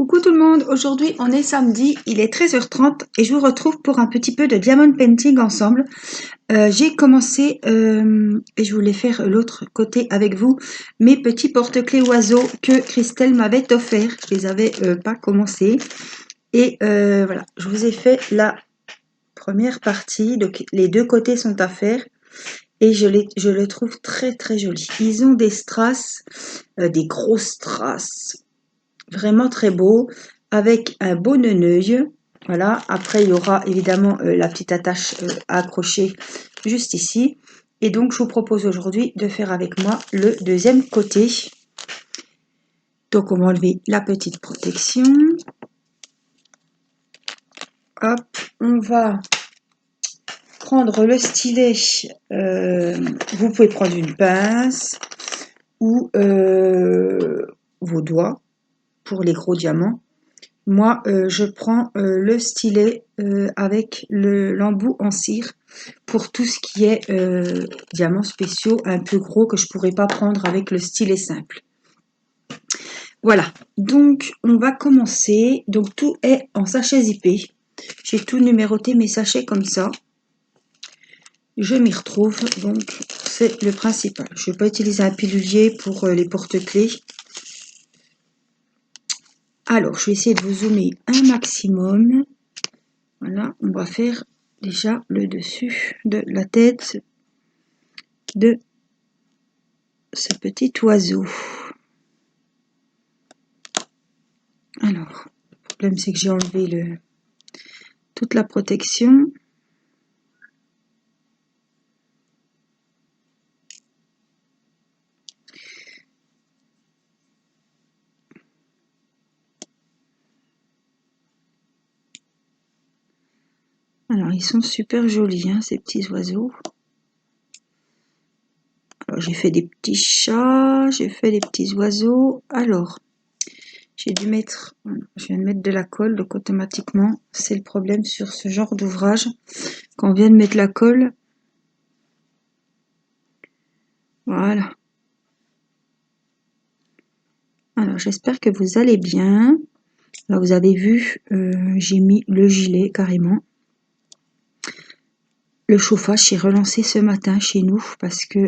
Coucou tout le monde, aujourd'hui on est samedi, il est 13h30 et je vous retrouve pour un petit peu de diamond painting ensemble. J'ai commencé et je voulais faire l'autre côté avec vous, mes petits porte-clés oiseaux que Christelle m'avait offert. Je les avais pas commencé et voilà, je vous ai fait la première partie, donc les deux côtés sont à faire. Et je le trouve très très joli. Ils ont des strass, des grosses strass, vraiment très beau, avec un beau neneuil. Voilà, après il y aura évidemment la petite attache à accrocher juste ici. Et donc je vous propose aujourd'hui de faire avec moi le deuxième côté. Donc on va enlever la petite protection. Hop, on va prendre le stylet. Vous pouvez prendre une pince ou vos doigts pour les gros diamants. Moi, je prends le stylet avec l'embout en cire pour tout ce qui est diamants spéciaux un peu gros que je pourrais pas prendre avec le stylet simple. Voilà, donc on va commencer. Donc tout est en sachet zippé. J'ai tout numéroté mes sachets comme ça. Je m'y retrouve, donc c'est le principal. Je ne vais pas utiliser un pilulier pour les porte-clés. Alors, je vais essayer de vous zoomer un maximum. Voilà, on va faire déjà le dessus de la tête de ce petit oiseau. Alors, le problème c'est que j'ai enlevé toute la protection. Alors, ils sont super jolis, hein, ces petits oiseaux. Alors, j'ai fait des petits chats, j'ai fait des petits oiseaux. Alors, j'ai dû mettre, je viens de mettre de la colle, donc automatiquement, c'est le problème sur ce genre d'ouvrage. Quand on vient de mettre la colle, voilà. Alors, j'espère que vous allez bien. Alors, vous avez vu, j'ai mis le gilet carrément. Le chauffage s'est relancé ce matin chez nous parce que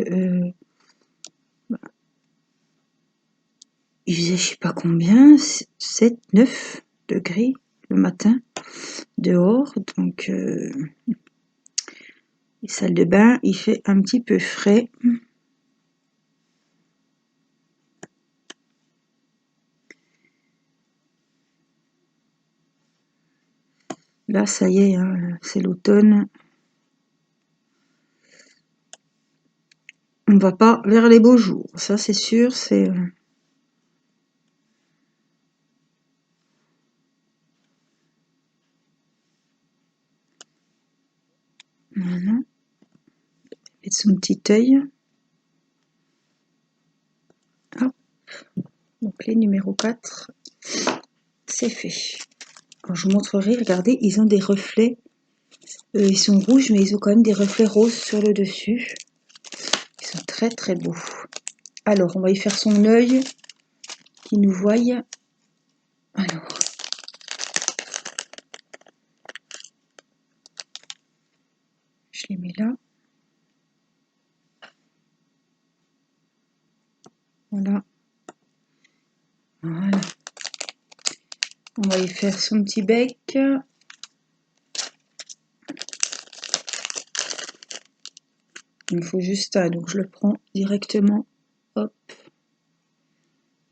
il faisait je sais pas combien, 7, 9 degrés le matin dehors. Donc, les salles de bain, il fait un petit peu frais. Là, ça y est, hein, c'est l'automne. On ne va pas vers les beaux jours, ça c'est sûr, c'est... Voilà. Et son petit œil. Hop. Donc les numéro 4, c'est fait. Quand je vous montrerai, regardez, ils ont des reflets. Ils sont rouges, mais ils ont quand même des reflets roses sur le dessus. Ils sont très très beaux. Alors, on va y faire son œil, qui nous voie. Alors, je les mets là. Voilà. Voilà. On va y faire son petit bec. Il me faut juste un, donc je le prends directement, hop,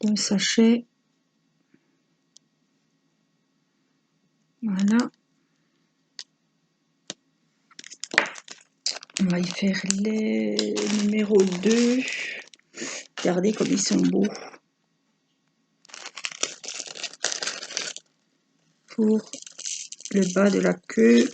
dans le sachet. Voilà. On va y faire les numéros 2. Regardez comme ils sont beaux. Pour le bas de la queue.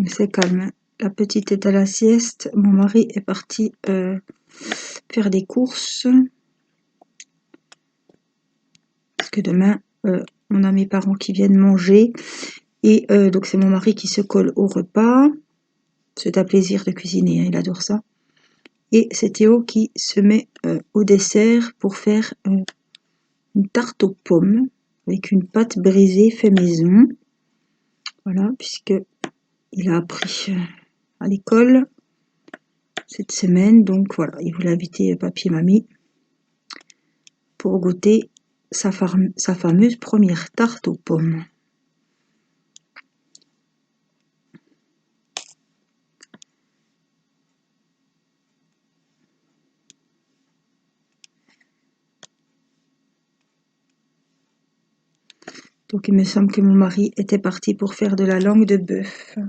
C'est calme. La petite est à la sieste. Mon mari est parti faire des courses. Parce que demain, on a mes parents qui viennent manger. Et donc c'est mon mari qui se colle au repas. C'est un plaisir de cuisiner, hein, il adore ça. Et c'est Théo qui se met au dessert pour faire une tarte aux pommes avec une pâte brisée fait maison. Voilà, puisque il a appris à l'école cette semaine. Donc voilà, il voulait inviter papy et mamie pour goûter sa fameuse première tarte aux pommes. Donc il me semble que mon mari était parti pour faire de la langue de bœuf.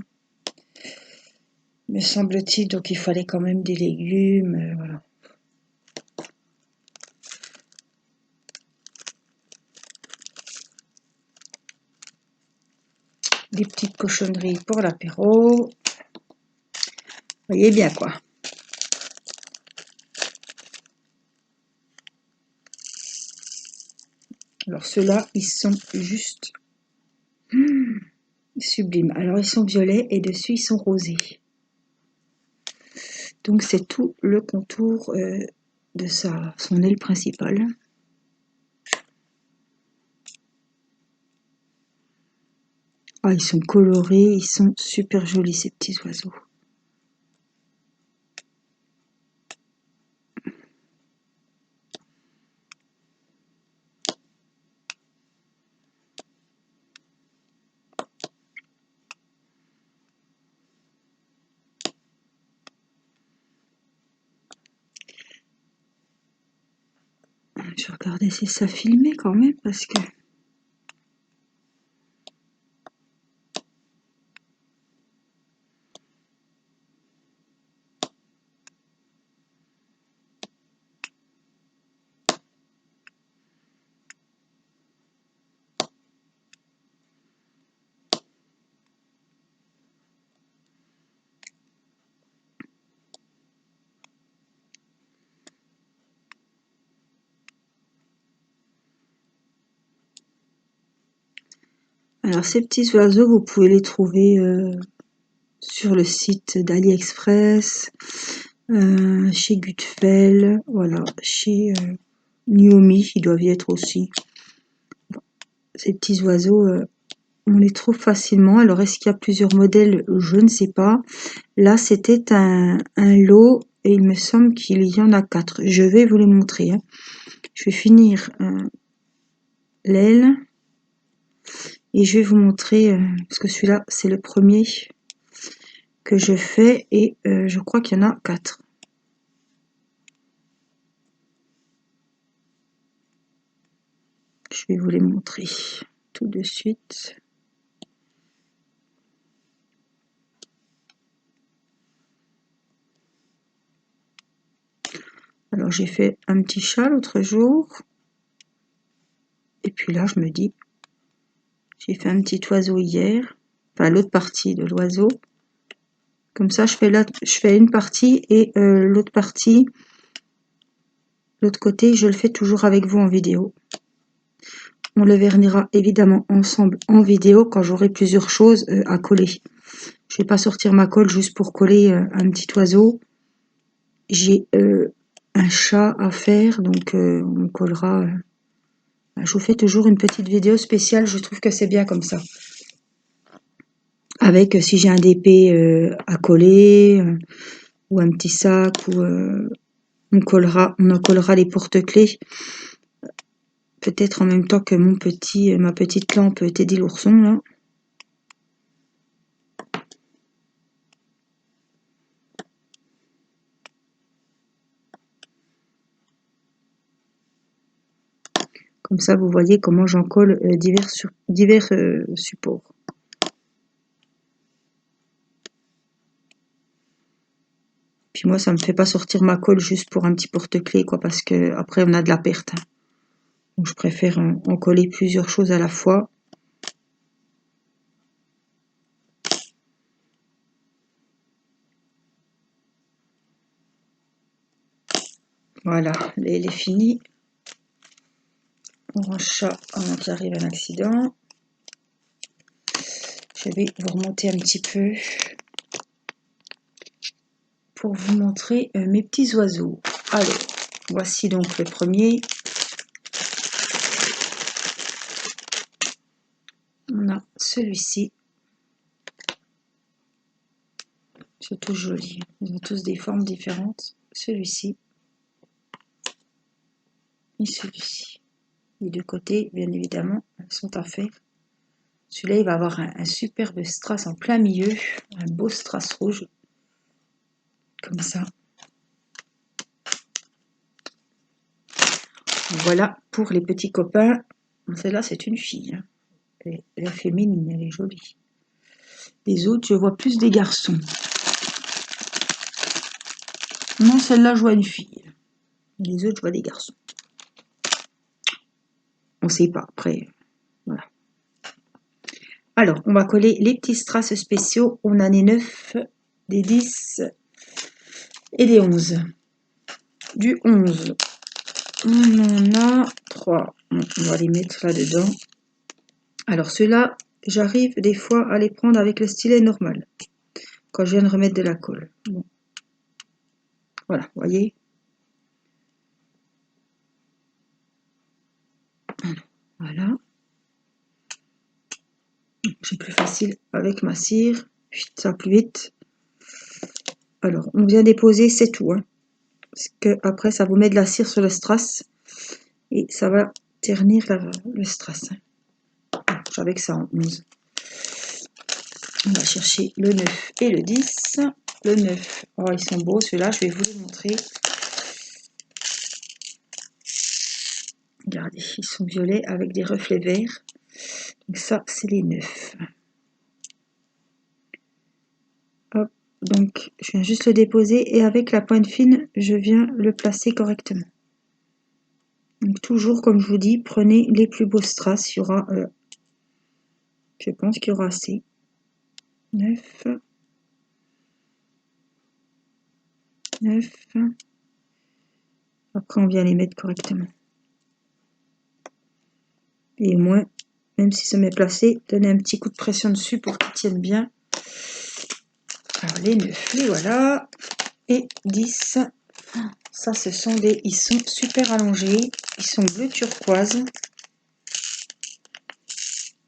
Me semble-t-il, donc il fallait quand même des légumes, voilà. Des petites cochonneries pour l'apéro. Vous voyez bien quoi. Alors ceux-là, ils sont juste sublimes. Alors ils sont violets et dessus ils sont rosés. Donc c'est tout le contour de son aile principale. Ah, ils sont colorés, ils sont super jolis ces petits oiseaux. Je vais regarder si ça filmait quand même parce que... Alors ces petits oiseaux, vous pouvez les trouver sur le site d'AliExpress, chez Gutfeld, voilà, chez Nuomi, ils doivent y être aussi. Ces petits oiseaux, on les trouve facilement. Alors est-ce qu'il y a plusieurs modèles? Je ne sais pas. Là c'était un lot et il me semble qu'il y en a 4. Je vais vous les montrer, hein. Je vais finir l'aile et je vais vous montrer, parce que celui-là c'est le premier que je fais et je crois qu'il y en a 4. Je vais vous les montrer tout de suite. Alors j'ai fait un petit chat l'autre jour. Et puis là je me dis, j'ai fait un petit oiseau hier. Enfin l'autre partie de l'oiseau. Comme ça je fais une partie et l'autre partie, l'autre côté, je le fais toujours avec vous en vidéo. On le vernira évidemment ensemble en vidéo quand j'aurai plusieurs choses à coller. Je vais pas sortir ma colle juste pour coller un petit oiseau. J'ai un chat à faire, donc on collera. Je vous fais toujours une petite vidéo spéciale, je trouve que c'est bien comme ça. Avec si j'ai un DP à coller, ou un petit sac, ou on en collera les porte-clés. Peut-être en même temps que ma petite lampe Teddy l'ourson là. Comme ça, vous voyez comment j'en colle divers supports. Puis moi, ça me fait pas sortir ma colle juste pour un petit porte-clés, quoi, parce que après on a de la perte. Donc je préfère en coller plusieurs choses à la fois. Voilà, elle est finie. On range ça avant qu'il arrive un accident. Je vais vous remonter un petit peu pour vous montrer mes petits oiseaux. Alors, voici donc le premier. On a celui-ci. C'est tout joli. Ils ont tous des formes différentes. Celui-ci. Et celui-ci. Les deux côtés, bien évidemment, sont à faire. Celui-là, il va avoir un superbe strass en plein milieu. Un beau strass rouge. Comme ça. Voilà pour les petits copains. Celle-là, c'est une fille. Elle est féminine, elle est jolie. Les autres, je vois plus des garçons. Non, celle-là, je vois une fille. Les autres, je vois des garçons. On ne sait pas, après, voilà. Alors, on va coller les petits strass spéciaux. On en a des 9, des 10 et des 11. Du 11, on en a 3. On va les mettre là-dedans. Alors, ceux-là, j'arrive des fois à les prendre avec le stylet normal. Quand je viens de remettre de la colle. Bon. Voilà, vous voyez. Voilà. C'est plus facile avec ma cire. Ça va plus vite. Alors, on vient déposer, c'est tout. Hein, parce que après, ça vous met de la cire sur le strass. Et ça va ternir le strass. J'avais que ça en 11. On va chercher le 9 et le 10. Le 9, oh, ils sont beaux. Ceux-là, je vais vous les montrer. Regardez, ils sont violets avec des reflets verts. Donc ça, c'est les 9. Hop, donc je viens juste le déposer et avec la pointe fine, je viens le placer correctement. Donc toujours, comme je vous dis, prenez les plus beaux strass. Il y aura, je pense qu'il y aura assez. 9. 9. Après, on vient les mettre correctement. Et au moins, même si ça m'est placé, donnez un petit coup de pression dessus pour qu'ils tiennent bien. Alors les 9, les voilà. Et 10. Ça, ce sont des... Ils sont super allongés. Ils sont bleu turquoise.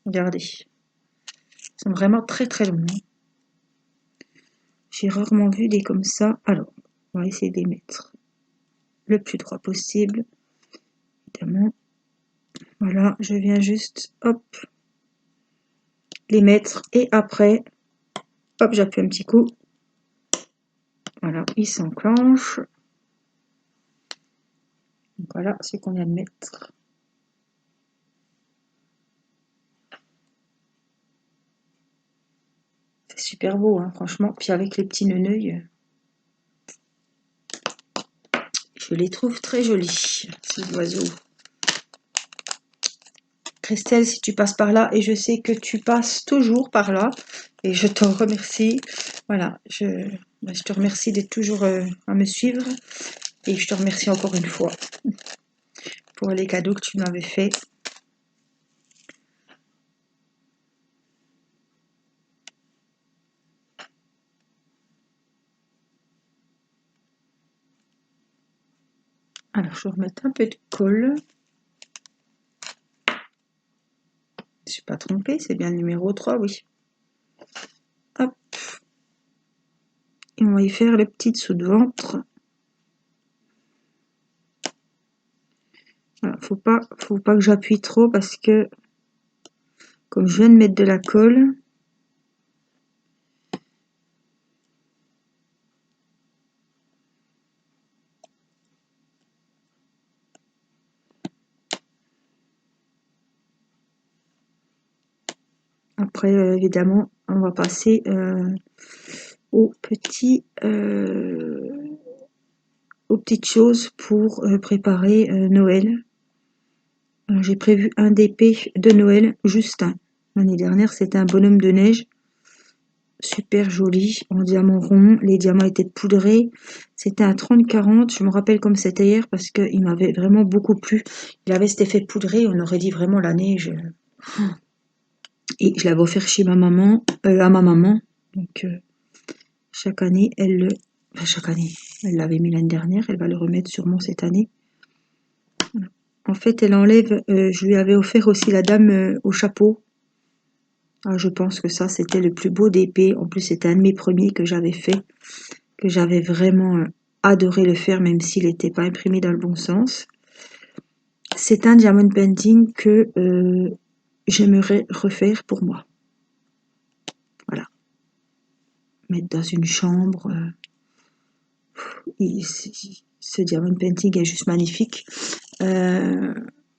Regardez. Ils sont vraiment très très longs. J'ai rarement vu des comme ça. Alors, on va essayer de les mettre le plus droit possible. Évidemment. Voilà, je viens juste, hop, les mettre. Et après, hop, j'appuie un petit coup. Voilà, ils s'enclenchent. Voilà ce qu'on vient de mettre. C'est super beau, hein, franchement. Puis avec les petits neneuils, je les trouve très jolis, ces oiseaux. Christelle, si tu passes par là, et je sais que tu passes toujours par là, et je t'en remercie. Voilà, je te remercie d'être toujours à me suivre, et je te remercie encore une fois pour les cadeaux que tu m'avais faits. Alors, je vais remettre un peu de colle. Je ne suis pas trompée, c'est bien le numéro 3, oui. Hop. Et on va y faire le petit dessous de ventre. Voilà, faut pas que j'appuie trop parce que comme je viens de mettre de la colle, après évidemment on va passer aux petites choses pour préparer Noël. J'ai prévu un DP de Noël, juste un. L'année dernière c'était un bonhomme de neige. super joli, en diamant rond. Les diamants étaient poudrés. C'était un 30-40. Je me rappelle comme c'était hier parce qu'il m'avait vraiment beaucoup plu. Il avait cet effet poudré, on aurait dit vraiment la neige. Et je l'avais offert chez ma maman, à ma maman. Donc chaque année, chaque année, elle l'avait mis l'année dernière, elle va le remettre sûrement cette année. Voilà. En fait, elle enlève, je lui avais offert aussi la dame au chapeau. Ah, je pense que ça, c'était le plus beau d'épée. En plus, c'était un de mes premiers que j'avais fait, que j'avais vraiment adoré le faire, même s'il n'était pas imprimé dans le bon sens. C'est un diamond painting que j'aimerais refaire pour moi. Voilà. Mettre dans une chambre. Ce diamond painting est juste magnifique. Voilà,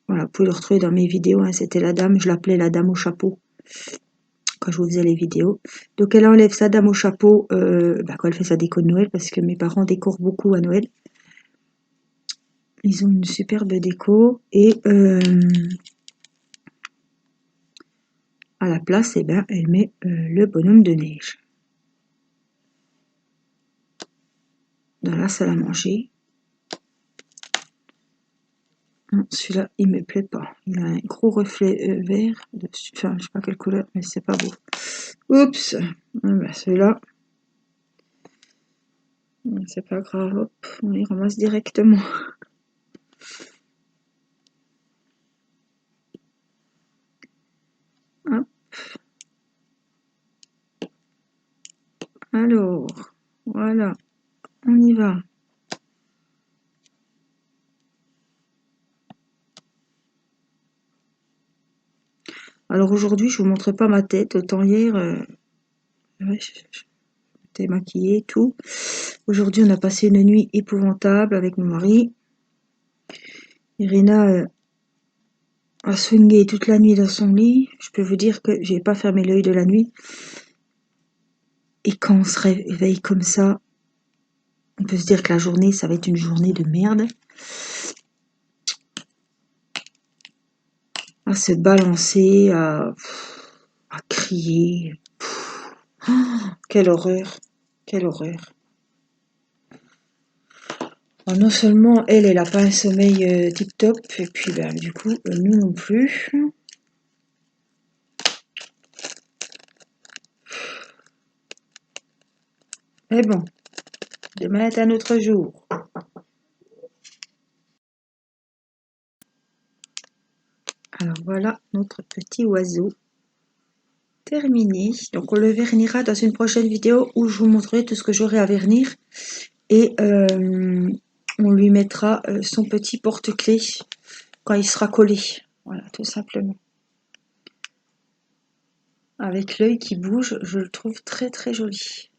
vous pouvez le retrouver dans mes vidéos. Hein. C'était la dame, je l'appelais la dame au chapeau quand je vous faisais les vidéos. Donc elle enlève sa dame au chapeau quand elle fait sa déco de Noël, parce que mes parents décorent beaucoup à Noël. Ils ont une superbe déco et à la place, elle met le bonhomme de neige dans la salle à manger. Celui-là, il me plaît pas. Il a un gros reflet vert dessus. Enfin, je sais pas quelle couleur, mais c'est pas beau. Oups. Celui-là, c'est pas grave. Hop, on les ramasse directement. Hop. Alors, voilà, on y va. Alors aujourd'hui, je vous montre pas ma tête. Autant hier, j'étais maquillée et tout. Aujourd'hui, on a passé une nuit épouvantable avec mon mari. Irina a swingé toute la nuit dans son lit. Je peux vous dire que j'ai pas fermé l'œil de la nuit. Et quand on se réveille comme ça, on peut se dire que la journée, ça va être une journée de merde. À se balancer, à crier. Oh, quelle horreur, quelle horreur. Alors non seulement elle a pas un sommeil tip top, et puis du coup, nous non plus. Mais bon, demain est un autre jour. Alors voilà notre petit oiseau terminé. Donc on le vernira dans une prochaine vidéo où je vous montrerai tout ce que j'aurai à vernir. Et on lui mettra son petit porte-clés quand il sera collé. Voilà, tout simplement. Avec l'œil qui bouge, je le trouve très très joli.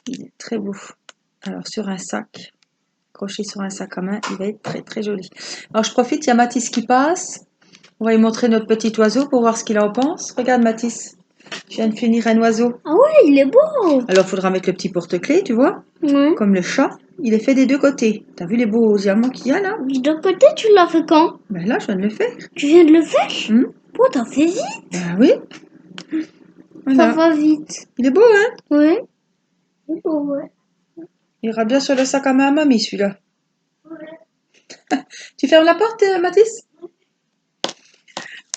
Il est très beau. Alors sur un sac, accroché sur un sac à main, il va être très très joli. Alors je profite, il y a Mathis qui passe. On va lui montrer notre petit oiseau pour voir ce qu'il en pense. Regarde Mathis, je viens de finir un oiseau. Ah ouais, il est beau. Alors il faudra mettre le petit porte-clés, tu vois, comme le chat. Il est fait des deux côtés. T'as vu les beaux diamants qu'il y a là? Du deux côtés, tu l'as fait quand? Ben là, je viens de le faire. Tu viens de le faire? Oh, t'as fait vite. Ben oui. Voilà. Ça va vite. Il est beau, hein? Oui. Il est beau, ouais. Il ira bien sur le sac à main à mamie, celui-là. Ouais. Tu fermes la porte, Mathis?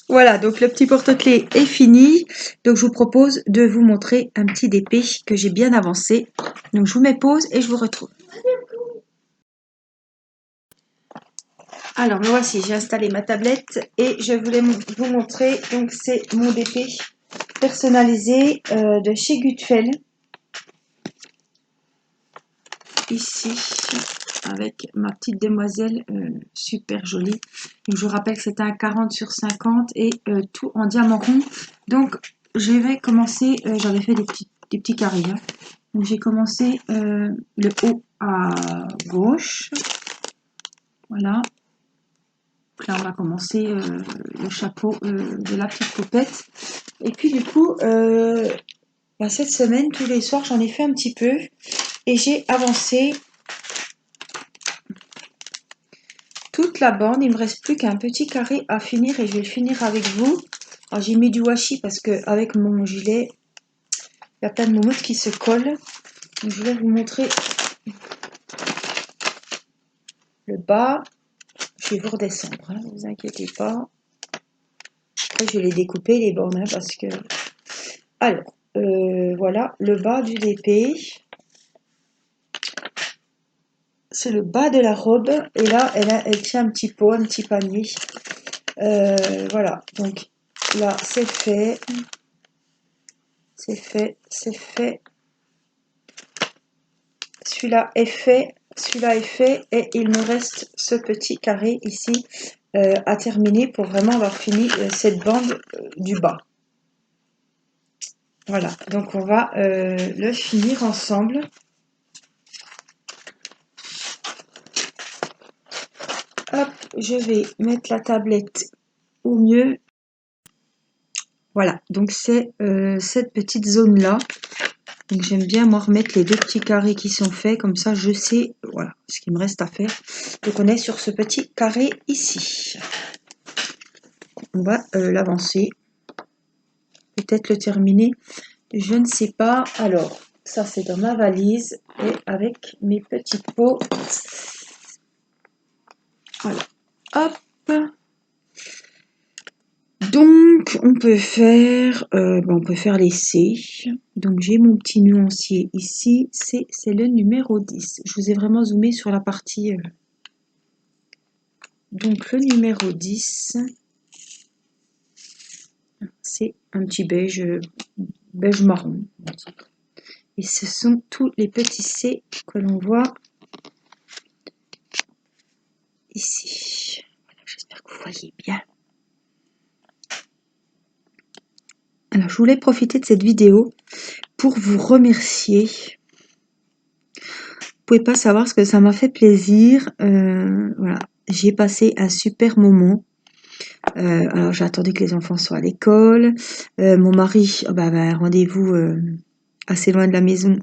Voilà, donc le petit porte-clés est fini. Donc je vous propose de vous montrer un petit DP que j'ai bien avancé. Donc je vous mets pause et je vous retrouve. Alors me voici, j'ai installé ma tablette et je voulais vous montrer. Donc c'est mon DP personnalisé de chez Gutfeld. Ici, avec ma petite demoiselle super jolie. Donc, je vous rappelle que c'est un 40 sur 50 et tout en diamant rond. Donc je vais commencer, j'avais fait des petits carrés. Hein. Donc j'ai commencé le haut à gauche. Voilà. Donc là on va commencer le chapeau de la petite poupette. Et puis du coup, cette semaine, tous les soirs, j'en ai fait un petit peu. Et j'ai avancé toute la bande. Il me reste plus qu'un petit carré à finir et je vais le finir avec vous. Alors j'ai mis du washi parce que avec mon gilet, Il y a plein de moumoutes qui se collent. Donc, je vais vous montrer le bas. Je vais vous redescendre, hein, ne vous inquiétez pas. Après, je vais les découper, les bornes, hein, parce que... Alors, voilà, le bas du DP. C'est le bas de la robe. Et là, elle tient un petit pot, un petit panier. Voilà, donc là, c'est fait. C'est fait, c'est fait. Celui-là est fait. Celui-là est fait. Et il me reste ce petit carré ici à terminer pour vraiment avoir fini cette bande du bas. Voilà, donc on va le finir ensemble. Hop, je vais mettre la tablette au mieux. Voilà, donc c'est cette petite zone-là. Donc j'aime bien moi remettre les deux petits carrés qui sont faits, comme ça je sais voilà ce qu'il me reste à faire. Donc on est sur ce petit carré ici. On va l'avancer. Peut-être le terminer. Je ne sais pas. Alors, ça c'est dans ma valise et avec mes petits pots. Voilà. Hop. Donc, on peut faire l'essai. Donc, j'ai mon petit nuancier ici. C'est le numéro 10. Je vous ai vraiment zoomé sur la partie. Donc, le numéro 10, c'est un petit beige, beige marron. Et ce sont tous les petits C que l'on voit ici. Voilà, j'espère que vous voyez bien. Alors, je voulais profiter de cette vidéo pour vous remercier. Vous pouvez pas savoir ce que ça m'a fait plaisir. Voilà, j'ai passé un super moment. Alors, j'ai attendu que les enfants soient à l'école. Mon mari, rendez-vous assez loin de la maison,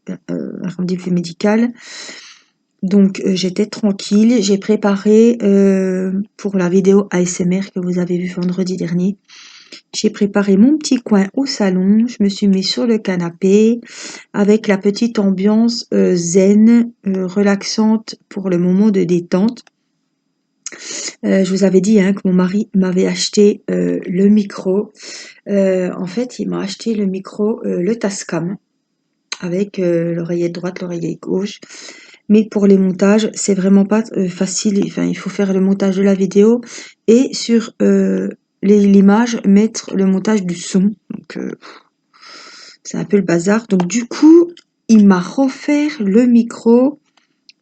un rendez-vous médical. Donc, j'étais tranquille. J'ai préparé pour la vidéo ASMR que vous avez vue vendredi dernier. J'ai préparé mon petit coin au salon. Je me suis mis sur le canapé avec la petite ambiance zen, relaxante pour le moment de détente. Je vous avais dit que mon mari m'avait acheté le micro. En fait, il m'a acheté le micro, le Tascam, avec l'oreillette droite, l'oreillette gauche. Mais pour les montages, c'est vraiment pas facile. Enfin, il faut faire le montage de la vidéo et sur l'image, mettre le montage du son. Donc, c'est un peu le bazar. Donc, du coup, il m'a offert le micro,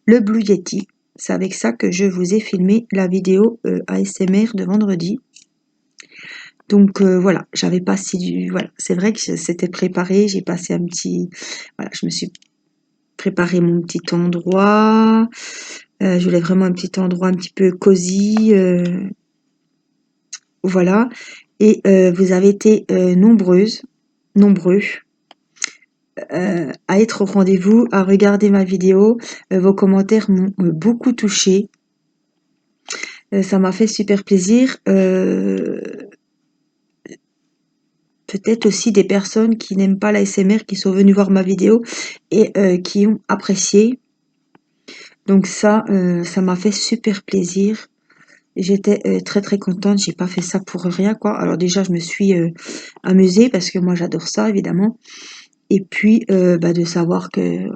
le Blue Yeti. C'est avec ça que je vous ai filmé la vidéo ASMR de vendredi. Donc voilà, j'avais passé voilà, c'est vrai que c'était préparé, j'ai passé un petit, voilà, je me suis préparé mon petit endroit. Je voulais vraiment un petit endroit un petit peu cosy, voilà. Et vous avez été nombreux à être au rendez-vous, à regarder ma vidéo. Vos commentaires m'ont beaucoup touchée. Ça m'a fait super plaisir. Peut-être aussi des personnes qui n'aiment pas l'ASMR, qui sont venues voir ma vidéo et qui ont apprécié. Donc ça m'a fait super plaisir. J'étais très très contente. J'ai pas fait ça pour rien, quoi. Alors déjà, je me suis amusée parce que moi j'adore ça, évidemment. Et puis de savoir que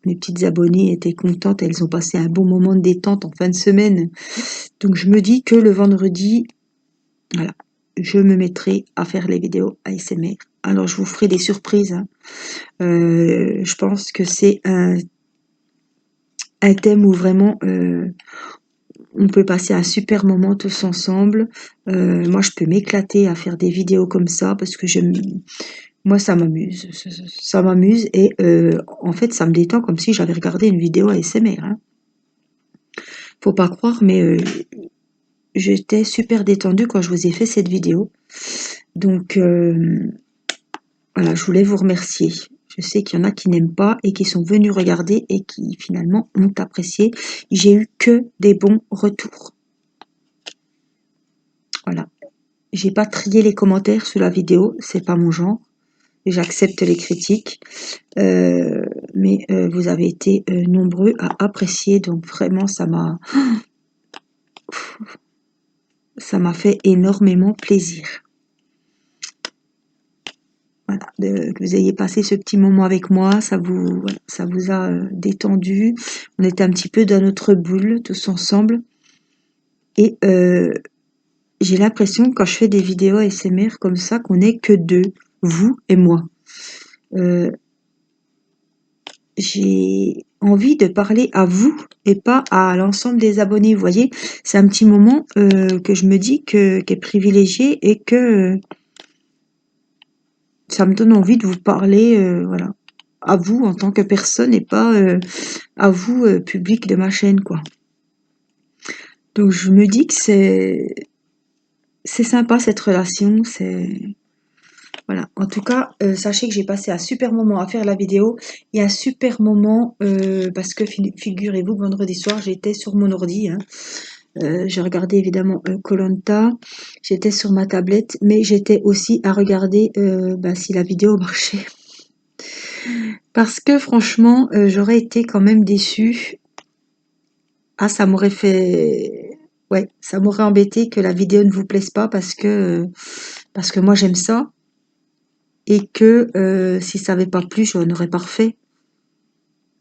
mes petites abonnées étaient contentes. Elles ont passé un bon moment de détente en fin de semaine. Donc je me dis que le vendredi, voilà, je me mettrai à faire les vidéos ASMR. Alors je vous ferai des surprises. Hein. Je pense que c'est un thème où vraiment on peut passer un super moment tous ensemble. Moi je peux m'éclater à faire des vidéos comme ça parce que moi ça m'amuse. Ça m'amuse et en fait ça me détend comme si j'avais regardé une vidéo ASMR. Hein. Faut pas croire mais j'étais super détendue quand je vous ai fait cette vidéo. Donc voilà, je voulais vous remercier. Je sais qu'il y en a qui n'aiment pas et qui sont venus regarder et qui finalement ont apprécié. J'ai eu que des bons retours. Voilà. J'ai pas trié les commentaires sous la vidéo, c'est pas mon genre. et j'accepte les critiques. Mais vous avez été nombreux à apprécier, donc vraiment ça m'a fait énormément plaisir. Voilà, que vous ayez passé ce petit moment avec moi, ça vous a détendu. On était un petit peu dans notre bulle tous ensemble. Et j'ai l'impression quand je fais des vidéos ASMR comme ça qu'on n'est que deux, vous et moi. J'ai envie de parler à vous et pas à l'ensemble des abonnés. Vous voyez, c'est un petit moment que je me dis qui est privilégié et que ça me donne envie de vous parler, voilà, à vous en tant que personne et pas à vous, public de ma chaîne, quoi. Donc je me dis que c'est sympa cette relation, voilà. En tout cas, sachez que j'ai passé un super moment à faire la vidéo et un super moment parce que figurez-vous que vendredi soir j'étais sur mon ordi, hein. J'ai regardé évidemment koh j'étais sur ma tablette, mais j'étais aussi à regarder si la vidéo marchait. Parce que franchement, j'aurais été quand même déçue. Ah, ça m'aurait fait... Ouais, ça m'aurait embêté que la vidéo ne vous plaise pas parce que moi j'aime ça. Et que si ça n'avait pas plu, je n'aurais pas refait.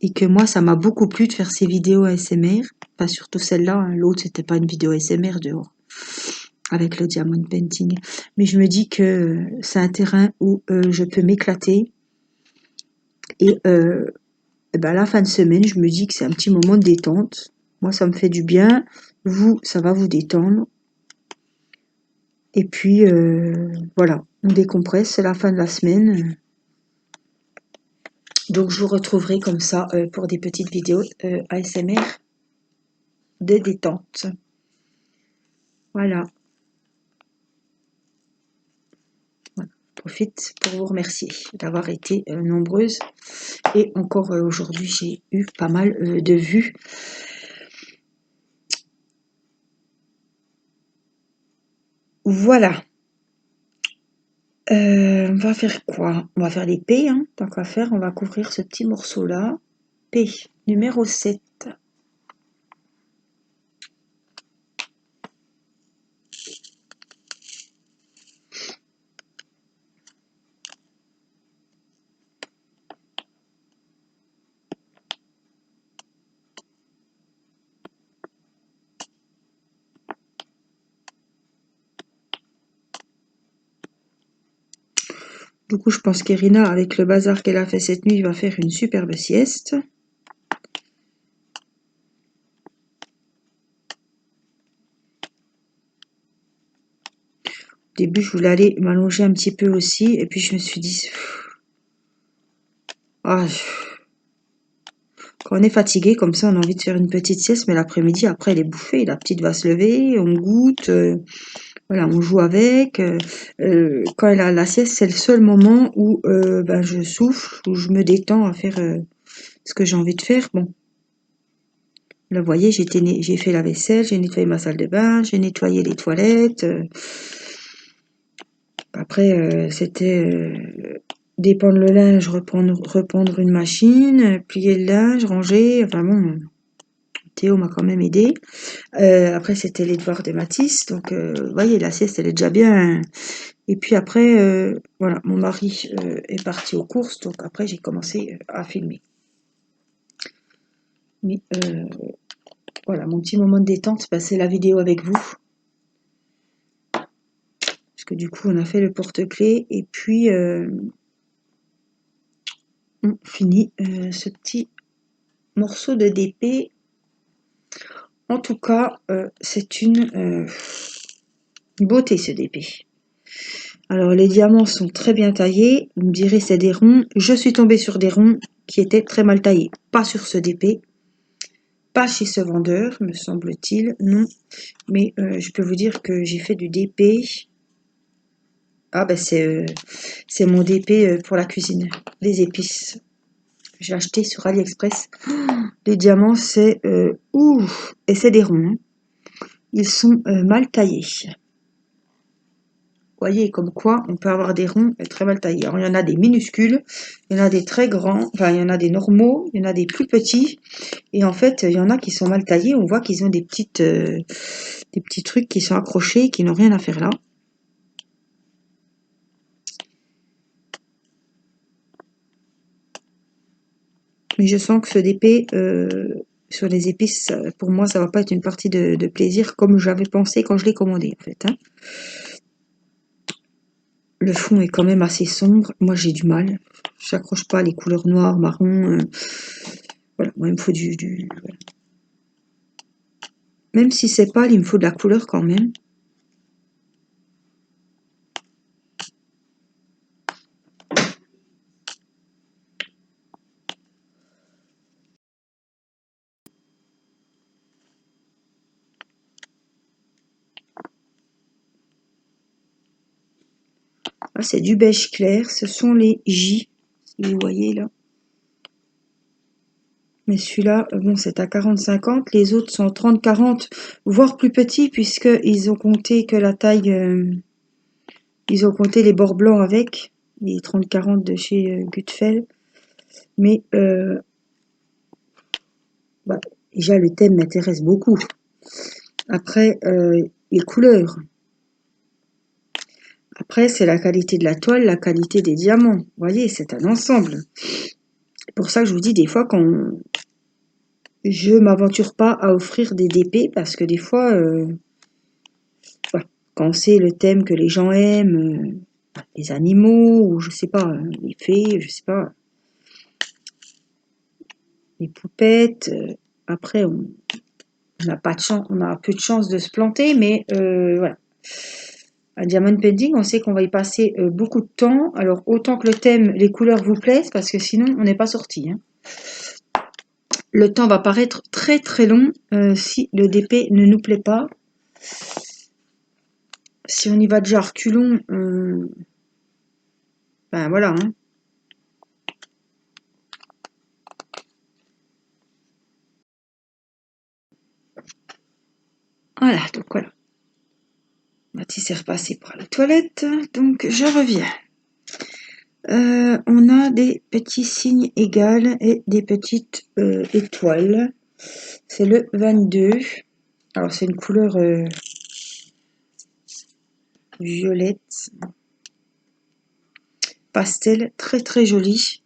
Et que moi, ça m'a beaucoup plu de faire ces vidéos ASMR. Pas surtout celle-là, hein. L'autre, c'était pas une vidéo ASMR dehors. Avec le diamond painting. Mais je me dis que c'est un terrain où je peux m'éclater. Et à la fin de semaine, je me dis que c'est un petit moment de détente. Moi, ça me fait du bien. Vous, ça va vous détendre. Et puis, voilà, on décompresse, c'est la fin de la semaine. Donc, je vous retrouverai comme ça pour des petites vidéos ASMR de détente. Voilà. Je profite pour vous remercier d'avoir été nombreuses. Et encore aujourd'hui, j'ai eu pas mal de vues. Voilà. On va faire quoi? On va faire les P, hein, tant qu'à faire. On va couvrir ce petit morceau-là. P, numéro 7. Du coup, je pense qu'Irina, avec le bazar qu'elle a fait cette nuit, va faire une superbe sieste. Au début, je voulais aller m'allonger un petit peu aussi. Et puis, je me suis dit... Ah, quand on est fatigué comme ça, on a envie de faire une petite sieste. Mais l'après-midi, après, elle est bouffée. La petite va se lever, on goûte... voilà, on joue avec. Quand elle a la sieste, c'est le seul moment où je souffle, où je me détends à faire ce que j'ai envie de faire. Bon, là, vous voyez, j'ai fait la vaisselle, j'ai nettoyé ma salle de bain, j'ai nettoyé les toilettes. Après, c'était dépendre le linge, rependre une machine, plier le linge, ranger. Enfin bon, Théo m'a quand même aidé. Après, c'était les devoirs de Mathis. Donc, vous voyez, la sieste, elle est déjà bien. Et puis après, voilà, mon mari est parti aux courses. Donc après, j'ai commencé à filmer. Mais voilà, mon petit moment de détente, c'est la vidéo avec vous. Parce que du coup, on a fait le porte-clés. Et puis, on finit ce petit morceau de DP. En tout cas, c'est une beauté ce DP. Alors les diamants sont très bien taillés. Vous me direz c'est des ronds. Je suis tombée sur des ronds qui étaient très mal taillés. Pas sur ce DP. Pas chez ce vendeur, me semble-t-il. Non. Mais je peux vous dire que j'ai fait du DP. Ah ben c'est mon DP pour la cuisine. Les épices. J'ai acheté sur AliExpress. Les diamants, c'est... ouf. Et c'est des ronds. Hein. Ils sont mal taillés. voyez, comme quoi on peut avoir des ronds très mal taillés. Alors, il y en a des minuscules, il y en a des très grands, enfin, il y en a des normaux, il y en a des plus petits. Et en fait, il y en a qui sont mal taillés. On voit qu'ils ont des petits trucs qui sont accrochés, qui n'ont rien à faire là. Mais je sens que ce DP, sur les épices, pour moi, ça va pas être une partie de plaisir comme j'avais pensé quand je l'ai commandé, en fait. Hein. Le fond est quand même assez sombre. Moi, j'ai du mal. J'accroche pas les couleurs noires, marron. Voilà, moi, il me faut voilà. Même si c'est pâle, il me faut de la couleur quand même. Ah, c'est du beige clair. Ce sont les J, si vous voyez là. Mais celui-là, bon, c'est à 40-50. Les autres sont 30-40, voire plus petits, puisqu'ils ont compté que la taille... ils ont compté les bords blancs avec, les 30-40 de chez Gutfeld. Mais bah, déjà, le thème m'intéresse beaucoup. Après, les couleurs. Après, c'est la qualité de la toile, la qualité des diamants. Vous voyez, c'est un ensemble. C'est pour ça que je vous dis, des fois, quand je m'aventure pas à offrir des DP, parce que des fois, voilà, quand c'est le thème que les gens aiment, les animaux, ou je sais pas, les fées, je sais pas, les poupettes, après, on n'a pas de chance, on a peu de chance de se planter, mais voilà. À Diamond Painting, on sait qu'on va y passer beaucoup de temps. Alors, autant que le thème, les couleurs vous plaisent, parce que sinon, on n'est pas sorti. Hein. Le temps va paraître très très long si le DP ne nous plaît pas. Si on y va déjà reculons, ben voilà. Hein. Voilà, donc voilà. Mathis est repassé par la toilette, donc je reviens. On a des petits signes égales et des petites étoiles. C'est le 22. Alors c'est une couleur violette, pastel, très très jolie.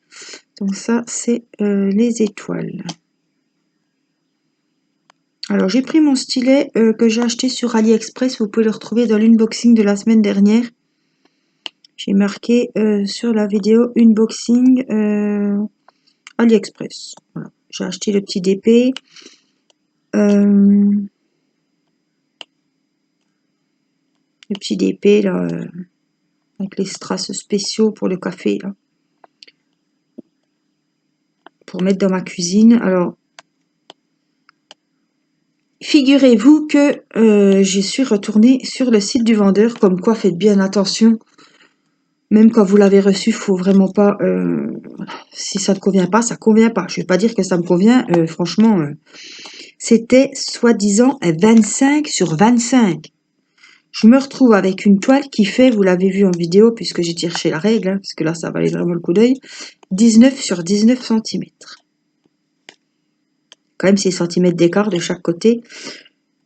Donc ça c'est les étoiles. Alors j'ai pris mon stylet que j'ai acheté sur AliExpress. Vous pouvez le retrouver dans l'unboxing de la semaine dernière. J'ai marqué sur la vidéo unboxing AliExpress. Voilà. J'ai acheté le petit DP. Le petit DP là, avec les strass spéciaux pour le café là, pour mettre dans ma cuisine. Alors, figurez-vous que je suis retournée sur le site du vendeur, comme quoi faites bien attention. Même quand vous l'avez reçu, faut vraiment pas. Si ça ne convient pas, ça convient pas. Je vais pas dire que ça me convient. Franchement, c'était soi-disant 25 sur 25. Je me retrouve avec une toile qui fait, vous l'avez vu en vidéo, puisque j'ai tiré la règle, hein, parce que là, ça valait vraiment le coup d'œil, 19 sur 19 cm. Quand même 6 cm d'écart de chaque côté.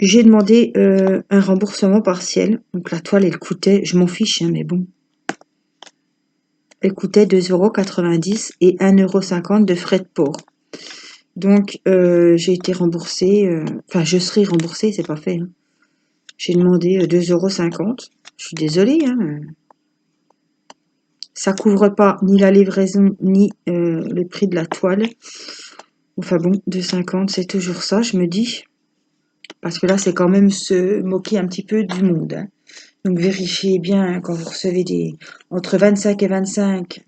J'ai demandé un remboursement partiel. Donc la toile, elle coûtait, je m'en fiche, hein, mais bon. Elle coûtait 2,90 € et 1,50 € de frais de port. Donc j'ai été remboursée, enfin je serai remboursée, c'est pas fait. Hein. J'ai demandé 2,50 €. Je suis désolée, hein. Ça couvre pas ni la livraison ni le prix de la toile. Enfin bon, 2,50 €, c'est toujours ça, je me dis. Parce que là, c'est quand même se moquer un petit peu du monde. Hein. Donc vérifiez bien hein, quand vous recevez des entre 25 et 25,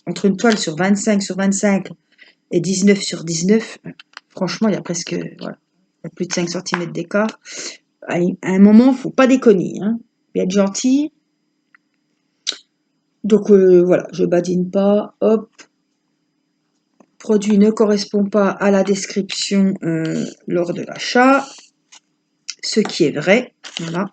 entre une toile sur 25 sur 25 et 19 sur 19, franchement, il y a presque voilà, il y a plus de 5 cm d'écart. À un moment, faut pas déconner. Hein. Il faut être gentil. Donc voilà, je badine pas. Hop. Produit ne correspond pas à la description lors de l'achat. Ce qui est vrai. Voilà.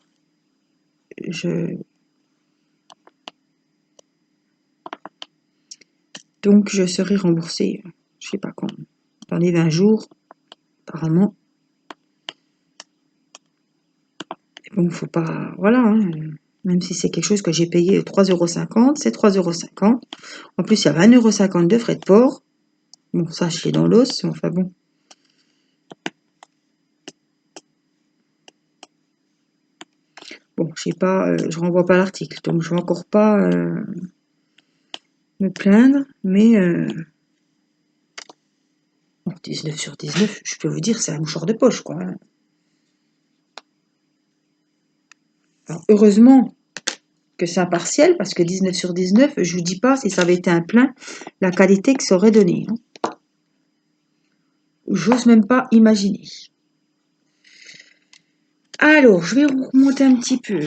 Donc, je serai remboursée, je sais pas quand, dans les 20 jours, apparemment. Et bon, faut pas... Voilà, hein, même si c'est quelque chose que j'ai payé 3,50 €, c'est 3,50 €. En plus, il y a 20,50 € de frais de port. Bon, ça, je l'ai dans l'os, mais enfin bon. Bon, je sais pas, je renvoie pas l'article, donc je vais encore pas me plaindre, mais 19 sur 19, je peux vous dire, c'est un mouchoir de poche, quoi. Hein. Alors, heureusement que c'est un partiel, parce que 19 sur 19, je vous dis pas, si ça avait été un plein, la qualité que ça aurait donné. Hein. J'ose même pas imaginer. Alors, je vais remonter un petit peu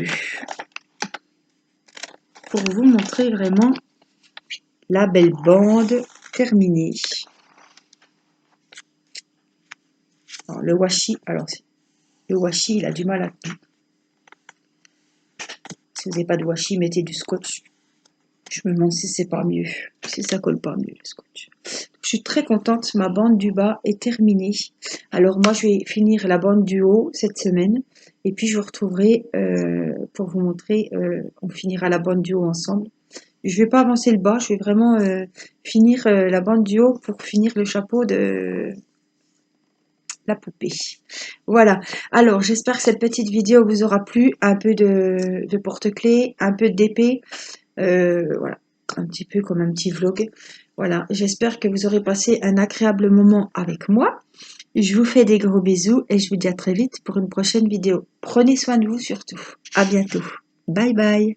pour vous montrer vraiment la belle bande terminée. Alors, le washi, il a du mal à... Si vous n'avez pas de washi, mettez du scotch. Je me demande si c'est pas mieux, si ça colle pas mieux le scotch. Je suis très contente, ma bande du bas est terminée. Alors moi, je vais finir la bande du haut cette semaine. Et puis, je vous retrouverai pour vous montrer, on finira la bande du haut ensemble. Je vais pas avancer le bas, je vais vraiment finir la bande du haut pour finir le chapeau de la poupée. Voilà. Alors, j'espère que cette petite vidéo vous aura plu. Un peu de porte-clés, un peu d'épée. Voilà. Un petit peu comme un petit vlog. Voilà. J'espère que vous aurez passé un agréable moment avec moi. Je vous fais des gros bisous et je vous dis à très vite pour une prochaine vidéo. Prenez soin de vous surtout. À bientôt. Bye bye.